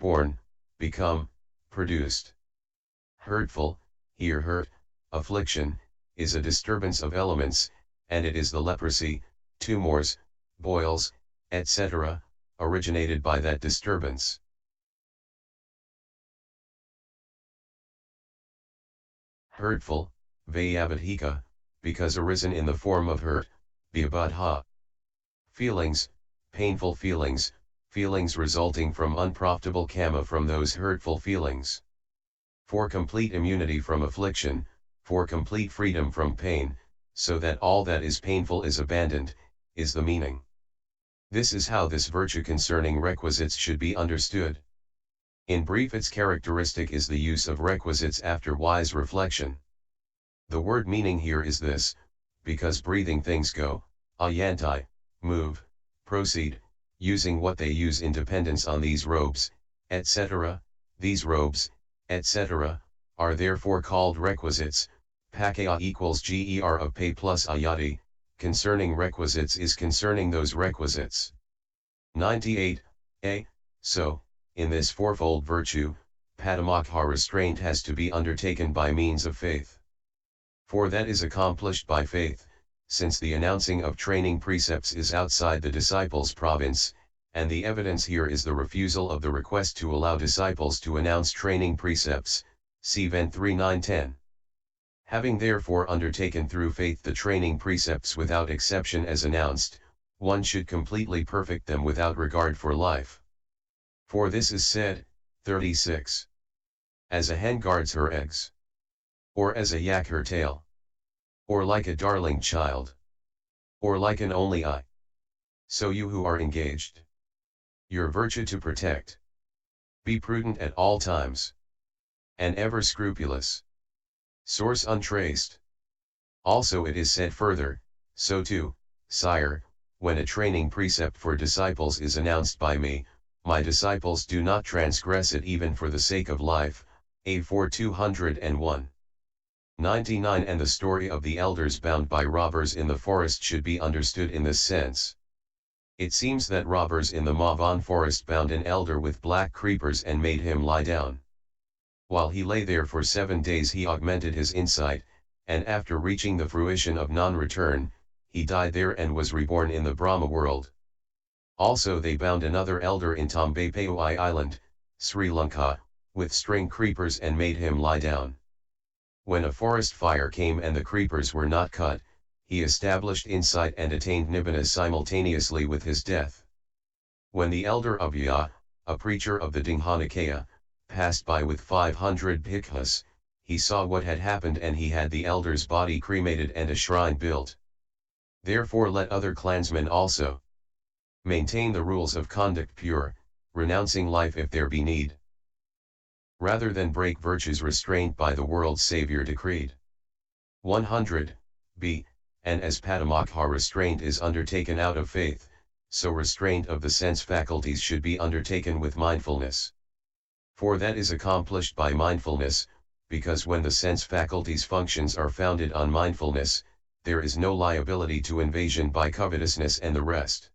born, become, produced. Hurtful, here hurt, affliction, is a disturbance of elements, and it is the leprosy, tumors, boils, etc., originated by that disturbance. Hurtful, Vyabhadhika, because arisen in the form of hurt, Vyabadha. Feelings, painful feelings, feelings resulting from unprofitable kama from those hurtful feelings. For complete immunity from affliction, for complete freedom from pain, so that all that is painful is abandoned, is the meaning. This is how this virtue concerning requisites should be understood. In brief, its characteristic is the use of requisites after wise reflection. The word meaning here is this: because breathing things go, ayanti, move, proceed, using what they use in dependence on these robes, etc., these robes, etc., are therefore called requisites. Pakaya equals ger of pay plus ayati, concerning requisites is concerning those requisites. 98. A. So, in this fourfold virtue, Padamokha restraint has to be undertaken by means of faith. For that is accomplished by faith, since the announcing of training precepts is outside the disciples' province, and the evidence here is the refusal of the request to allow disciples to announce training precepts, see Ven 3:9-10. Having therefore undertaken through faith the training precepts without exception as announced, one should completely perfect them without regard for life. For this is said, 36. As a hen guards her eggs, or as a yak her tail, or like a darling child, or like an only eye. So you who are engaged, your virtue to protect. Be prudent at all times, and ever scrupulous. Source untraced. Also it is said further, so too, sire, when a training precept for disciples is announced by me, my disciples do not transgress it even for the sake of life. A4 201. 99. And the story of the elders bound by robbers in the forest should be understood in this sense. It seems that robbers in the Mavan forest bound an elder with black creepers and made him lie down. While he lay there for 7 days he augmented his insight, and after reaching the fruition of non-return, he died there and was reborn in the Brahma world. Also they bound another elder in Tambapaoi Island, Sri Lanka, with string creepers and made him lie down. When a forest fire came and the creepers were not cut, he established insight and attained nibbana simultaneously with his death. When the elder Abhya, a preacher of the Dinghanikaya, passed by with 500 bhikkhus, he saw what had happened and he had the elder's body cremated and a shrine built. Therefore let other clansmen also maintain the rules of conduct pure, renouncing life if there be need, rather than break virtues restrained by the world's Savior decreed. 100. B. And as Padamokha restraint is undertaken out of faith, so restraint of the sense faculties should be undertaken with mindfulness. For that is accomplished by mindfulness, because when the sense faculties' functions are founded on mindfulness, there is no liability to invasion by covetousness and the rest.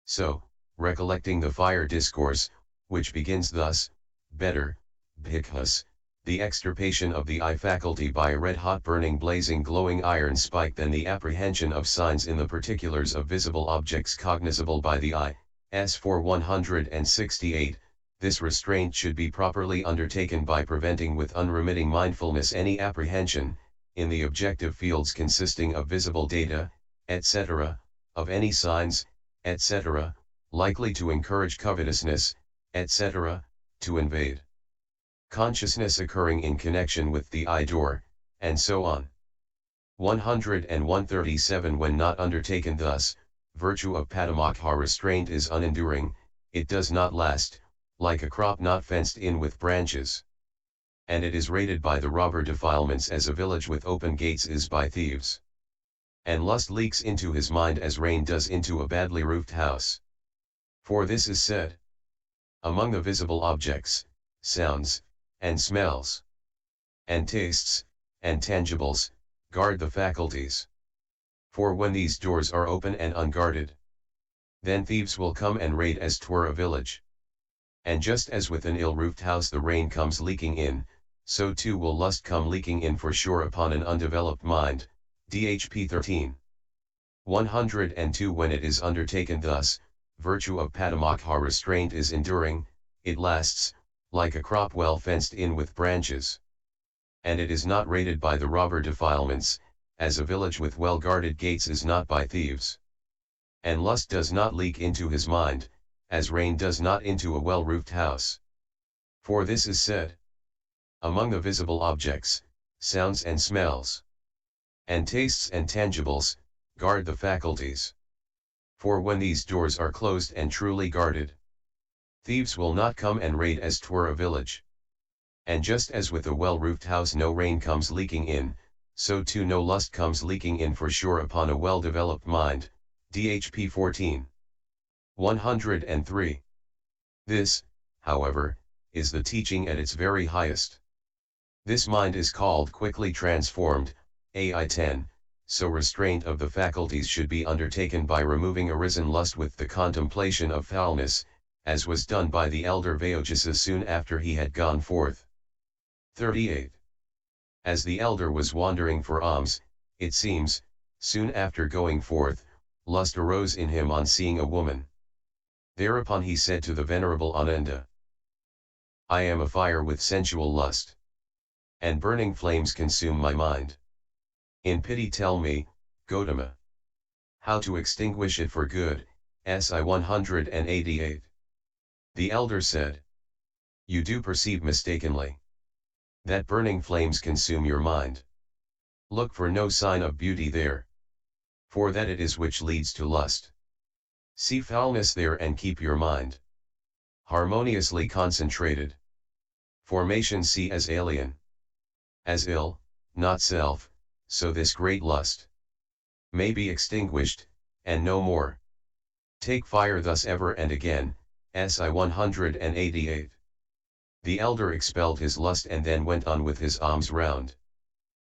So, recollecting the fire discourse, which begins thus, better, bhikkhus, the extirpation of the eye faculty by a red-hot burning blazing glowing iron spike than the apprehension of signs in the particulars of visible objects cognizable by the eye, S4 168, this restraint should be properly undertaken by preventing with unremitting mindfulness any apprehension, in the objective fields consisting of visible data, etc., of any signs, etc., likely to encourage covetousness, etc., to invade consciousness occurring in connection with the eye door, and so on. 100 and 137. When not undertaken thus, virtue of Padamokha restraint is unenduring, it does not last, like a crop not fenced in with branches. And it is raided by the robber defilements as a village with open gates is by thieves. And lust leaks into his mind as rain does into a badly roofed house. For this is said, among the visible objects, sounds, and smells, and tastes, and tangibles, guard the faculties. For when these doors are open and unguarded, then thieves will come and raid as 'twere a village. And just as with an ill-roofed house the rain comes leaking in, so too will lust come leaking in for sure upon an undeveloped mind. DHP 13. 102. When it is undertaken thus, virtue of Padamokha restraint is enduring, it lasts, like a crop well fenced in with branches. And it is not raided by the robber defilements, as a village with well-guarded gates is not by thieves. And lust does not leak into his mind, as rain does not into a well-roofed house. For this is said, among the visible objects, sounds and smells, and tastes and tangibles, guard the faculties. For when these doors are closed and truly guarded, thieves will not come and raid as 'twere a village. And just as with a well-roofed house no rain comes leaking in, so too no lust comes leaking in for sure upon a well-developed mind. DHP 14. 103. This, however, is the teaching at its very highest. This mind is called quickly transformed, AI 10, so restraint of the faculties should be undertaken by removing arisen lust with the contemplation of foulness, as was done by the elder Vajrayana soon after he had gone forth. 38. As the elder was wandering for alms, it seems, soon after going forth, lust arose in him on seeing a woman. Thereupon he said to the Venerable Ananda, I am afire with sensual lust, and burning flames consume my mind. In pity tell me, Gautama, how to extinguish it for good. SI 188. The elder said, you do perceive mistakenly that burning flames consume your mind. Look for no sign of beauty there, for that it is which leads to lust. See foulness there and keep your mind harmoniously concentrated. Formation see as alien, as ill, not self, so this great lust may be extinguished, and no more. Take fire thus ever and again. SI 188. The elder expelled his lust and then went on with his alms round.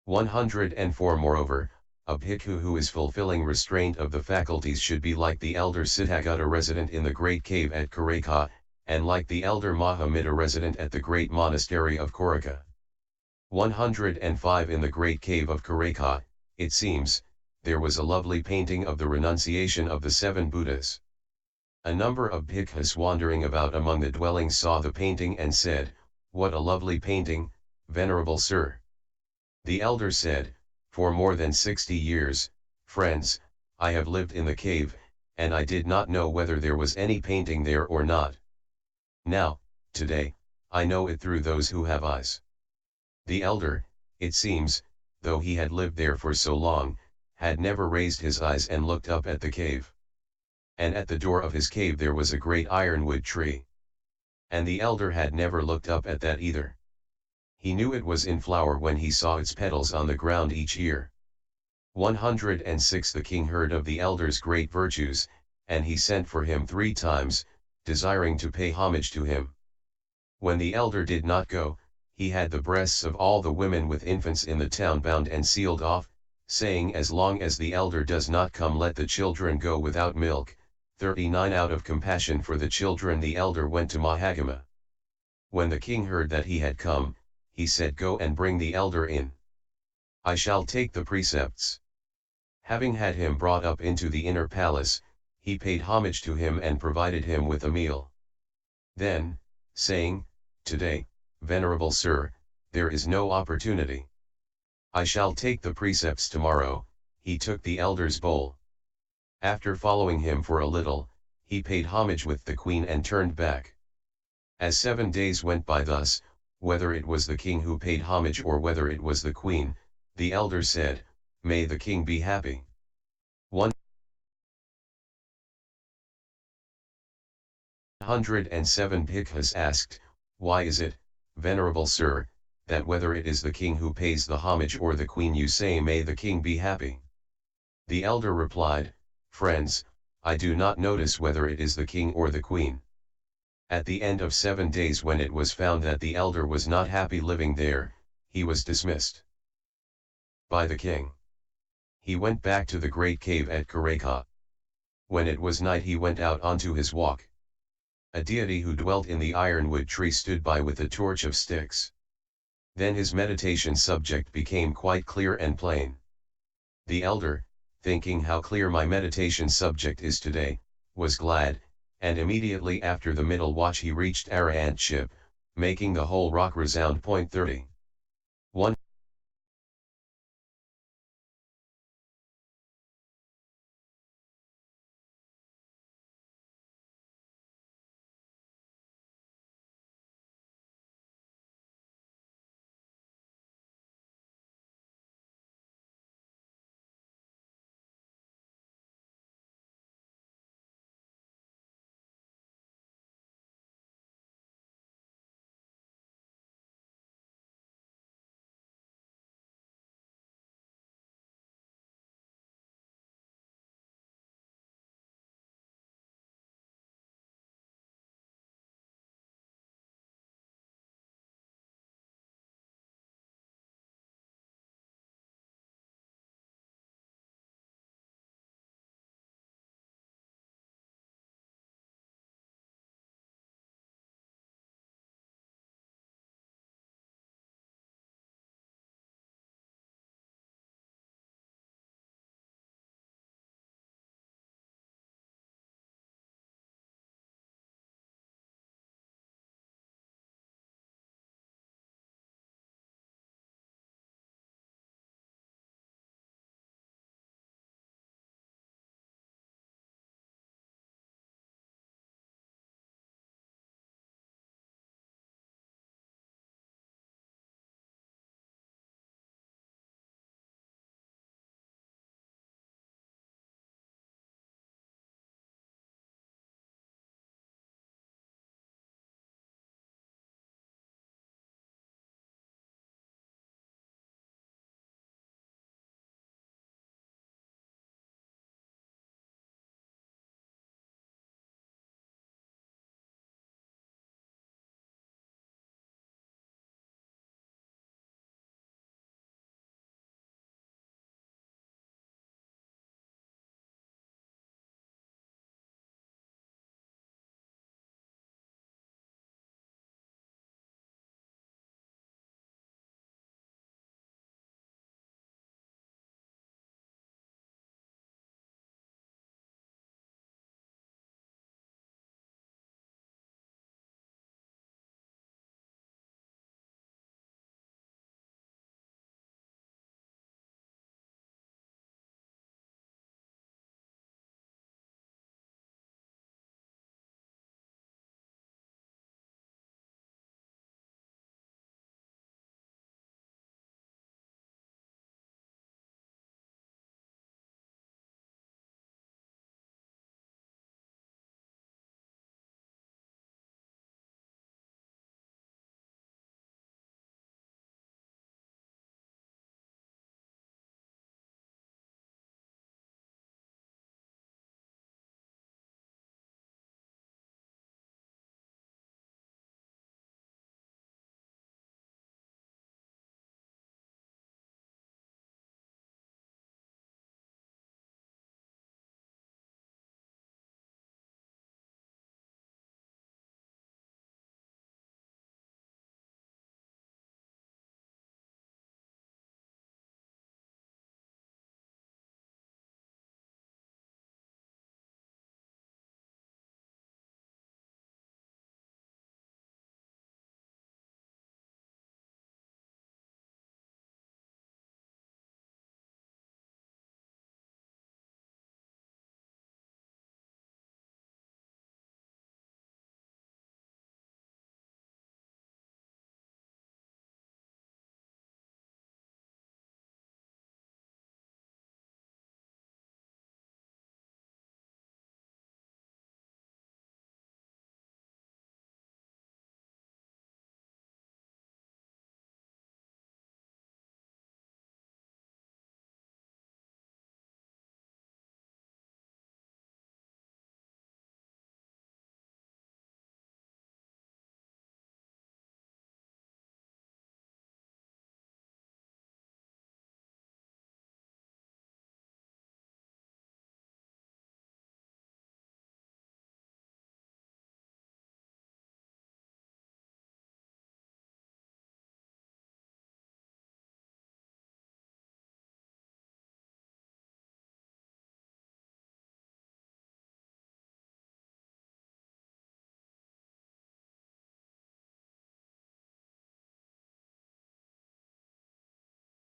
104. Moreover, a bhikkhu who is fulfilling restraint of the faculties should be like the elder Siddhagata resident in the great cave at Karika, and like the elder Mahamita resident at the great monastery of Korika. 105. In the great cave of Karika, it seems, there was a lovely painting of the renunciation of the 7 Buddhas. A number of bhikkhus wandering about among the dwellings saw the painting and said, what a lovely painting, venerable sir. The elder said, for more than 60 years, friends, I have lived in the cave, and I did not know whether there was any painting there or not. Now, today, I know it through those who have eyes. The elder, it seems, though he had lived there for so long, had never raised his eyes and looked up at the cave. And at the door of his cave there was a great ironwood tree. And the elder had never looked up at that either. He knew it was in flower when he saw its petals on the ground each year. 106. The king heard of the elder's great virtues, and he sent for him 3 times, desiring to pay homage to him. When the elder did not go, he had the breasts of all the women with infants in the town bound and sealed off, saying as long as the elder does not come let the children go without milk. 39. Out of compassion for the children the elder went to Mahagama. When the king heard that he had come, he said go and bring the elder in. I shall take the precepts. Having had him brought up into the inner palace, he paid homage to him and provided him with a meal. Then, saying, today, venerable sir, there is no opportunity. I shall take the precepts tomorrow, he took the elder's bowl. After following him for a little, he paid homage with the queen and turned back. As 7 days went by thus, whether it was the king who paid homage or whether it was the queen, the elder said, may the king be happy. 107. Bhikkhus asked, why is it, venerable sir, that whether it is the king who pays the homage or the queen you say may the king be happy? The elder replied, friends, I do not notice whether it is the king or the queen. At the end of 7 days when it was found that the elder was not happy living there, he was dismissed by the king. He went back to the great cave at Karika. When it was night he went out onto his walk. A deity who dwelt in the ironwood tree stood by with a torch of sticks. Then his meditation subject became quite clear and plain. The elder, thinking how clear my meditation subject is today, was glad, and immediately after the middle watch he reached Arahantship, making the whole rock resound. 30.